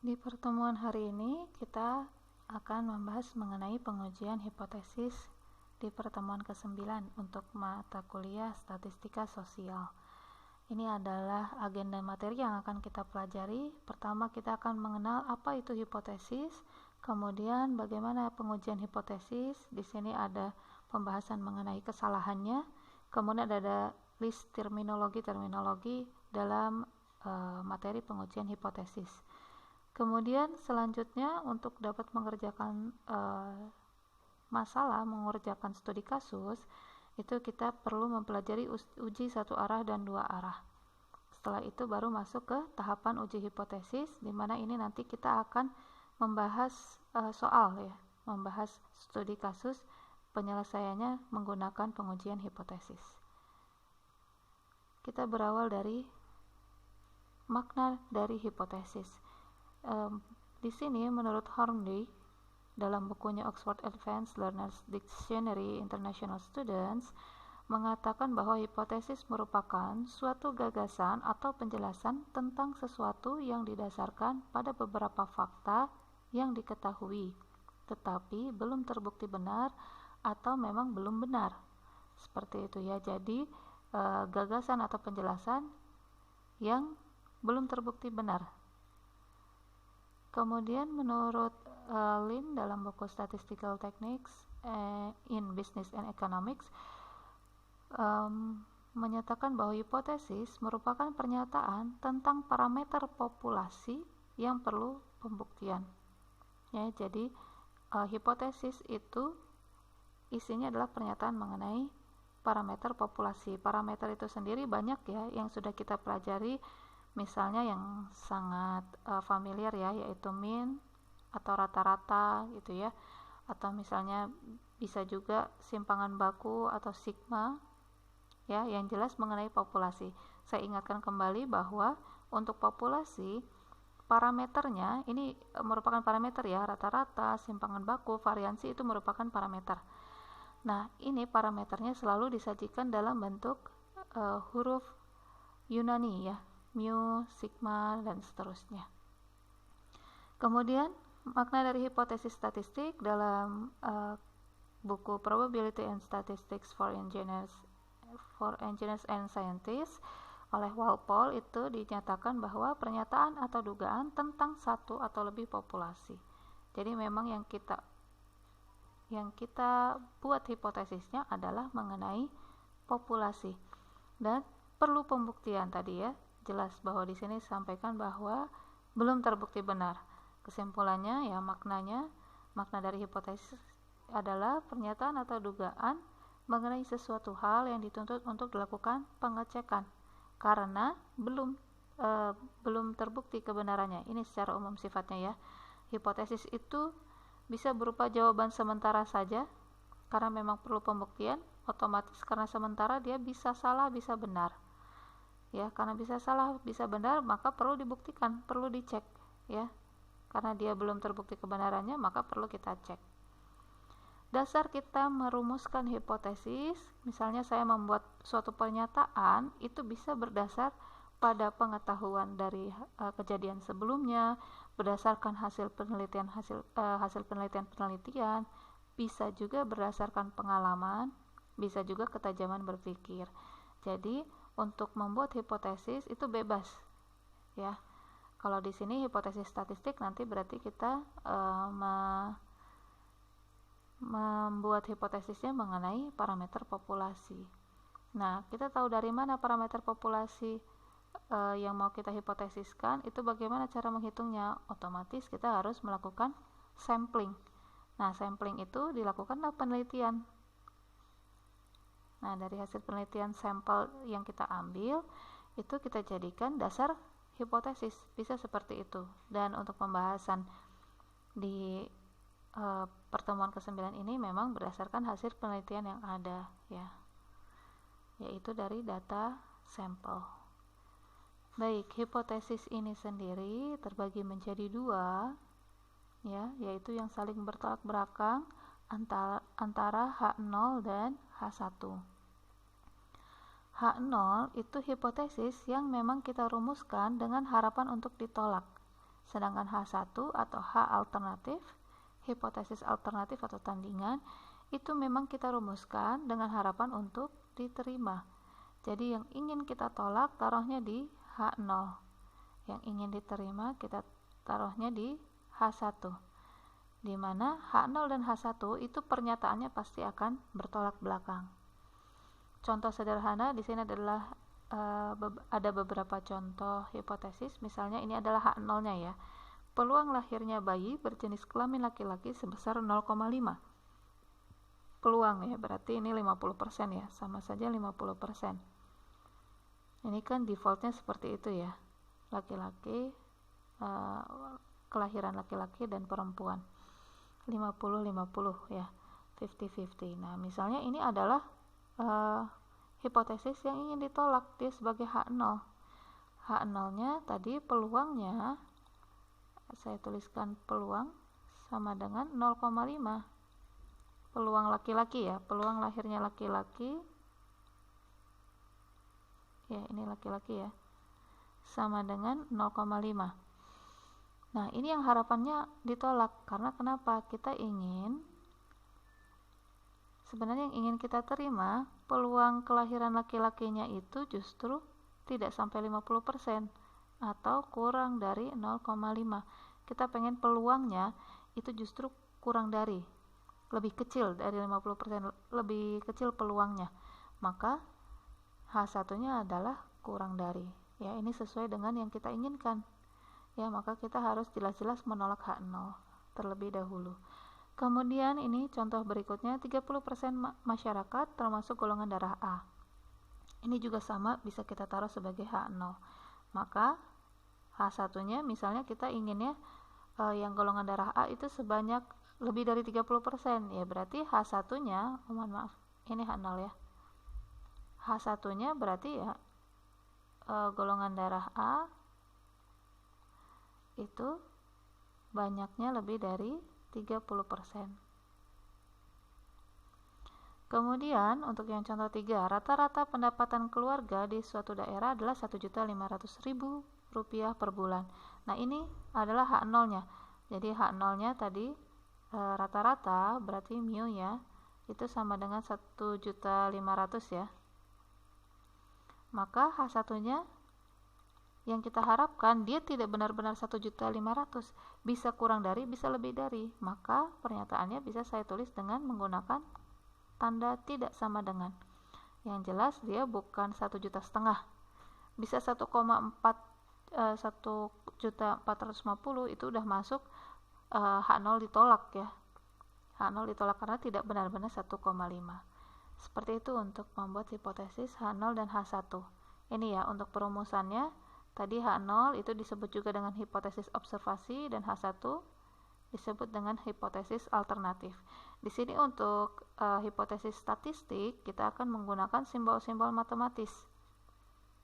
Di pertemuan hari ini kita akan membahas mengenai pengujian hipotesis di pertemuan ke-9 untuk mata kuliah Statistika Sosial. Ini adalah agenda materi yang akan kita pelajari. Pertama, kita akan mengenal apa itu hipotesis, kemudian bagaimana pengujian hipotesis. Di sini ada pembahasan mengenai kesalahannya, kemudian ada list terminologi dalam materi pengujian hipotesis. Kemudian selanjutnya untuk dapat mengerjakan mengerjakan studi kasus, itu kita perlu mempelajari uji satu arah dan dua arah. Setelah itu baru masuk ke tahapan uji hipotesis, di mana ini nanti kita akan membahas membahas studi kasus, penyelesaiannya menggunakan pengujian hipotesis. Kita berawal dari makna dari hipotesis. Di sini menurut Hornby dalam bukunya Oxford Advanced Learners Dictionary International Students mengatakan bahwa hipotesis merupakan suatu gagasan atau penjelasan tentang sesuatu yang didasarkan pada beberapa fakta yang diketahui tetapi belum terbukti benar atau memang belum benar, seperti itu ya. Jadi gagasan atau penjelasan yang belum terbukti benar. Kemudian menurut Lin dalam buku Statistical Techniques in Business and Economics menyatakan bahwa hipotesis merupakan pernyataan tentang parameter populasi yang perlu pembuktian. Ya, jadi hipotesis itu isinya adalah pernyataan mengenai parameter populasi. Parameter itu sendiri banyak ya yang sudah kita pelajari. Misalnya yang sangat familiar ya, yaitu mean atau rata-rata gitu ya, atau misalnya bisa juga simpangan baku atau sigma ya, yang jelas mengenai populasi. Saya ingatkan kembali bahwa untuk populasi parameternya ini merupakan parameter ya, rata-rata, simpangan baku, variansi itu merupakan parameter. Nah, ini parameternya selalu disajikan dalam bentuk huruf Yunani ya, mu, sigma, dan seterusnya. Kemudian makna dari hipotesis statistik dalam buku Probability and Statistics for Engineers and Scientists oleh Walpole itu dinyatakan bahwa pernyataan atau dugaan tentang satu atau lebih populasi. Jadi memang yang kita buat hipotesisnya adalah mengenai populasi dan perlu pembuktian tadi ya. Jelas bahwa di sini disampaikan bahwa belum terbukti benar. Kesimpulannya ya, makna dari hipotesis adalah pernyataan atau dugaan mengenai sesuatu hal yang dituntut untuk dilakukan pengecekan karena belum terbukti kebenarannya. Ini secara umum sifatnya ya. Hipotesis itu bisa berupa jawaban sementara saja karena memang perlu pembuktian, otomatis karena sementara dia bisa salah, bisa benar. Ya, karena bisa salah, bisa benar, maka perlu dibuktikan, perlu dicek ya. Karena dia belum terbukti kebenarannya, maka perlu kita cek. Dasar kita merumuskan hipotesis, misalnya saya membuat suatu pernyataan, itu bisa berdasar pada pengetahuan dari kejadian sebelumnya, berdasarkan hasil penelitian, bisa juga berdasarkan pengalaman, bisa juga ketajaman berpikir. Jadi untuk membuat hipotesis itu bebas ya. Kalau di sini hipotesis statistik nanti berarti kita membuat hipotesisnya mengenai parameter populasi. Nah, kita tahu dari mana parameter populasi yang mau kita hipotesiskan, itu bagaimana cara menghitungnya? Otomatis kita harus melakukan sampling. Nah, sampling itu dilakukanlah penelitian. Nah, dari hasil penelitian sampel yang kita ambil, itu kita jadikan dasar hipotesis, bisa seperti itu. Dan untuk pembahasan di pertemuan ke-9 ini memang berdasarkan hasil penelitian yang ada ya, yaitu dari data sampel. Baik, hipotesis ini sendiri terbagi menjadi dua ya, yaitu yang saling bertolak belakang antara H0 dan H1. H0 itu hipotesis yang memang kita rumuskan dengan harapan untuk ditolak. Sedangkan H1 atau H alternatif, hipotesis alternatif atau tandingan, itu memang kita rumuskan dengan harapan untuk diterima. Jadi yang ingin kita tolak taruhnya di H0. Yang ingin diterima kita taruhnya di H1. Di mana H0 dan H1 itu pernyataannya pasti akan bertolak belakang. Contoh sederhana di sini adalah ada beberapa contoh hipotesis. Misalnya ini adalah H0-nya ya. Peluang lahirnya bayi berjenis kelamin laki-laki sebesar 0,5. Peluang ya, berarti ini 50% ya, sama saja 50%. Ini kan defaultnya seperti itu ya. Laki-laki, kelahiran laki-laki dan perempuan. 50-50 ya, 50-50. Nah, misalnya ini adalah hipotesis yang ingin ditolak, dia sebagai H0. H0-nya tadi peluangnya, saya tuliskan peluang sama dengan 0,5. Peluang laki-laki ya, peluang lahirnya laki-laki. Ya, ini laki-laki ya. Sama dengan 0,5. Nah, ini yang harapannya ditolak. Karena kenapa? Kita ingin, sebenarnya yang ingin kita terima, peluang kelahiran laki-lakinya itu justru tidak sampai 50% atau kurang dari 0,5. Kita pengen peluangnya itu justru kurang dari, lebih kecil dari 50%, lebih kecil peluangnya. Maka H1-nya adalah kurang dari. Ya, ini sesuai dengan yang kita inginkan. Ya, maka kita harus jelas-jelas menolak H0 terlebih dahulu. Kemudian ini contoh berikutnya, 30% masyarakat termasuk golongan darah A. Ini juga sama, bisa kita taruh sebagai H0. Maka H1-nya misalnya kita inginnya yang golongan darah A itu sebanyak lebih dari 30%. Ya, berarti H1-nya, mohon maaf, ini H0 ya. H1-nya berarti ya golongan darah A itu banyaknya lebih dari 30%. Kemudian untuk yang contoh 3, rata-rata pendapatan keluarga di suatu daerah adalah Rp1.500.000 per bulan. Nah, ini adalah H0-nya. Jadi H0-nya tadi rata-rata berarti mu ya, itu sama dengan 1.500.000 ya. Maka H1-nya yang kita harapkan dia tidak benar-benar 1.500.000, bisa kurang dari, bisa lebih dari. Maka pernyataannya bisa saya tulis dengan menggunakan tanda tidak sama dengan. Yang jelas dia bukan 1,5 juta, bisa 1.450.000 itu udah masuk H0 ditolak ya. H0 ditolak karena tidak benar-benar 1,5. Seperti itu untuk membuat hipotesis H0 dan H1. Ini ya untuk perumusannya. Tadi H0 itu disebut juga dengan hipotesis observasi dan H1 disebut dengan hipotesis alternatif. Di sini untuk hipotesis statistik kita akan menggunakan simbol-simbol matematis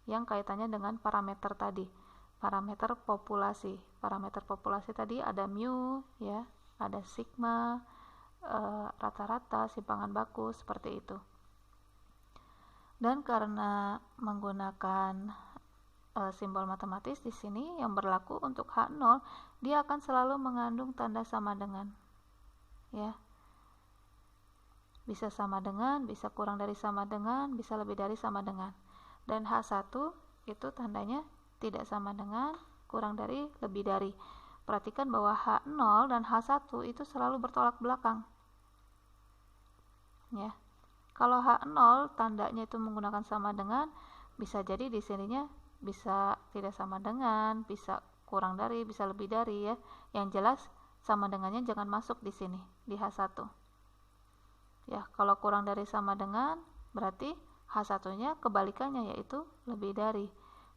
yang kaitannya dengan parameter tadi. Parameter populasi. Parameter populasi tadi ada mu ya, ada sigma, rata-rata, simpangan baku, seperti itu. Dan karena menggunakan simbol matematis di sini yang berlaku untuk H0, dia akan selalu mengandung tanda sama dengan. Ya. Bisa sama dengan, bisa kurang dari sama dengan, bisa lebih dari sama dengan. Dan H1 itu tandanya tidak sama dengan, kurang dari, lebih dari. Perhatikan bahwa H0 dan H1 itu selalu bertolak belakang. Ya. Kalau H0 tandanya itu menggunakan sama dengan, bisa jadi di sininya bisa tidak sama dengan, bisa kurang dari, bisa lebih dari ya. Yang jelas sama dengannya jangan masuk di sini di H1. Ya, kalau kurang dari sama dengan berarti H1-nya kebalikannya yaitu lebih dari.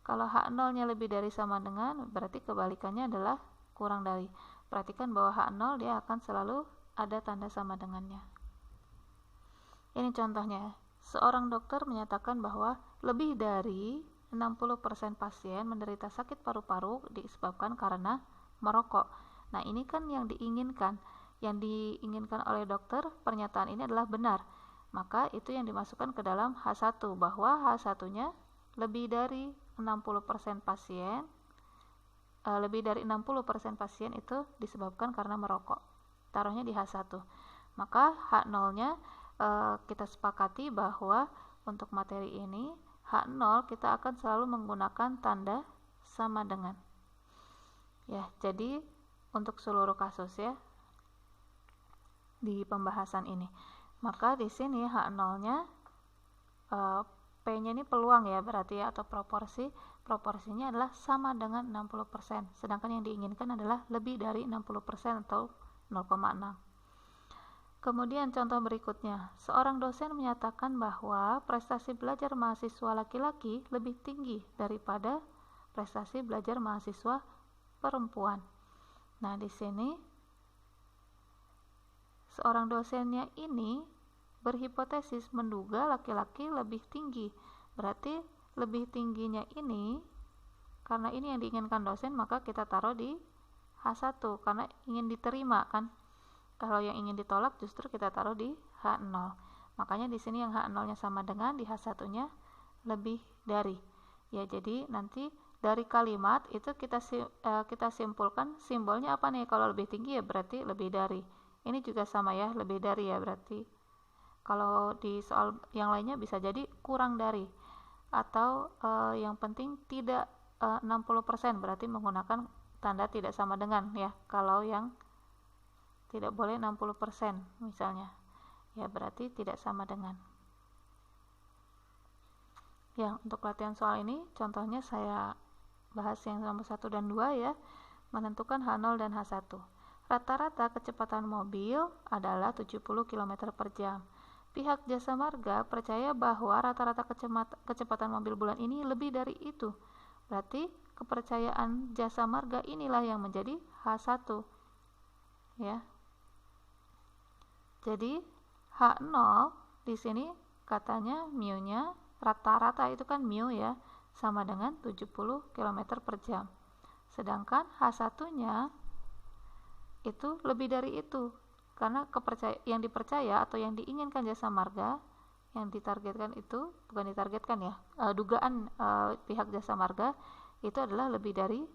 Kalau H0-nya lebih dari sama dengan berarti kebalikannya adalah kurang dari. Perhatikan bahwa H0 dia akan selalu ada tanda sama dengannya. Ini contohnya. Seorang dokter menyatakan bahwa lebih dari 60% pasien menderita sakit paru-paru disebabkan karena merokok. Nah, ini kan yang diinginkan. Yang diinginkan oleh dokter, pernyataan ini adalah benar. Maka itu yang dimasukkan ke dalam H1, bahwa H1-nya lebih dari 60% pasien lebih dari 60% pasien itu disebabkan karena merokok. Taruhnya di H1. Maka H0-nya kita sepakati bahwa untuk materi ini H0 kita akan selalu menggunakan tanda sama dengan. Ya, jadi untuk seluruh kasus ya di pembahasan ini. Maka di sini H0-nya P-nya ini peluang ya berarti ya, atau proporsinya adalah sama dengan 60%, sedangkan yang diinginkan adalah lebih dari 60% atau 0,6. Kemudian contoh berikutnya, seorang dosen menyatakan bahwa prestasi belajar mahasiswa laki-laki lebih tinggi daripada prestasi belajar mahasiswa perempuan. Nah, di sini seorang dosennya ini berhipotesis menduga laki-laki lebih tinggi. Berarti lebih tingginya ini, karena ini yang diinginkan dosen, maka kita taruh di H1 karena ingin diterima kan. Kalau yang ingin ditolak justru kita taruh di H0. Makanya di sini yang H0-nya sama dengan, di H1-nya lebih dari. Ya, jadi nanti dari kalimat itu kita simpulkan simbolnya apa nih? Kalau lebih tinggi ya berarti lebih dari. Ini juga sama ya, lebih dari ya berarti. Kalau di soal yang lainnya bisa jadi kurang dari, atau yang penting tidak 60%, berarti menggunakan tanda tidak sama dengan ya. Kalau yang tidak boleh 60% misalnya, ya berarti tidak sama dengan. Ya, untuk latihan soal ini contohnya saya bahas yang nomor 1 dan 2 ya. Menentukan H0 dan H1. Rata-rata kecepatan mobil adalah 70 km per jam. Pihak Jasa Marga percaya bahwa rata-rata kecepatan mobil bulan ini lebih dari itu. Berarti kepercayaan Jasa Marga inilah yang menjadi H1. Ya. Jadi H0 di sini katanya mu-nya rata-rata itu kan mu ya, sama dengan 70 km per jam. Sedangkan H1-nya itu lebih dari itu. Karena yang dipercaya atau yang diinginkan Jasa Marga, yang ditargetkan itu, bukan ditargetkan ya, dugaan pihak Jasa Marga itu adalah lebih dari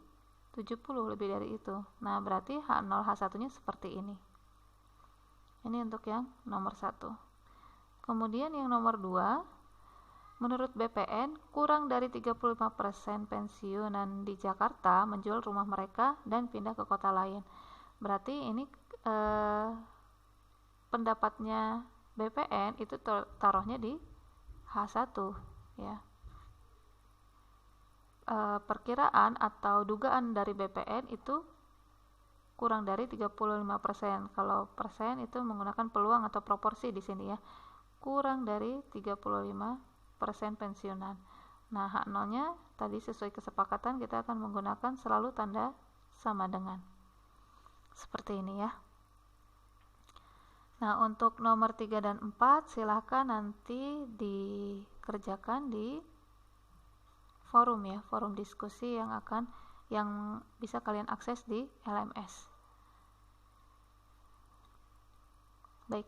70, lebih dari itu. Nah, berarti H0 H1-nya seperti ini. Ini untuk yang nomor 1. Kemudian yang nomor 2, menurut BPN, kurang dari 35% pensiunan di Jakarta menjual rumah mereka dan pindah ke kota lain. Berarti ini pendapatnya BPN itu taruhnya di H1 ya. Perkiraan atau dugaan dari BPN itu kurang dari 35%. Kalau persen itu menggunakan peluang atau proporsi di sini ya. Kurang dari 35% pensiunan. Nah, H0-nya tadi sesuai kesepakatan kita akan menggunakan selalu tanda sama dengan. Seperti ini ya. Nah, untuk nomor 3 dan 4 silahkan nanti dikerjakan di forum ya, forum diskusi yang bisa kalian akses di LMS. Baik.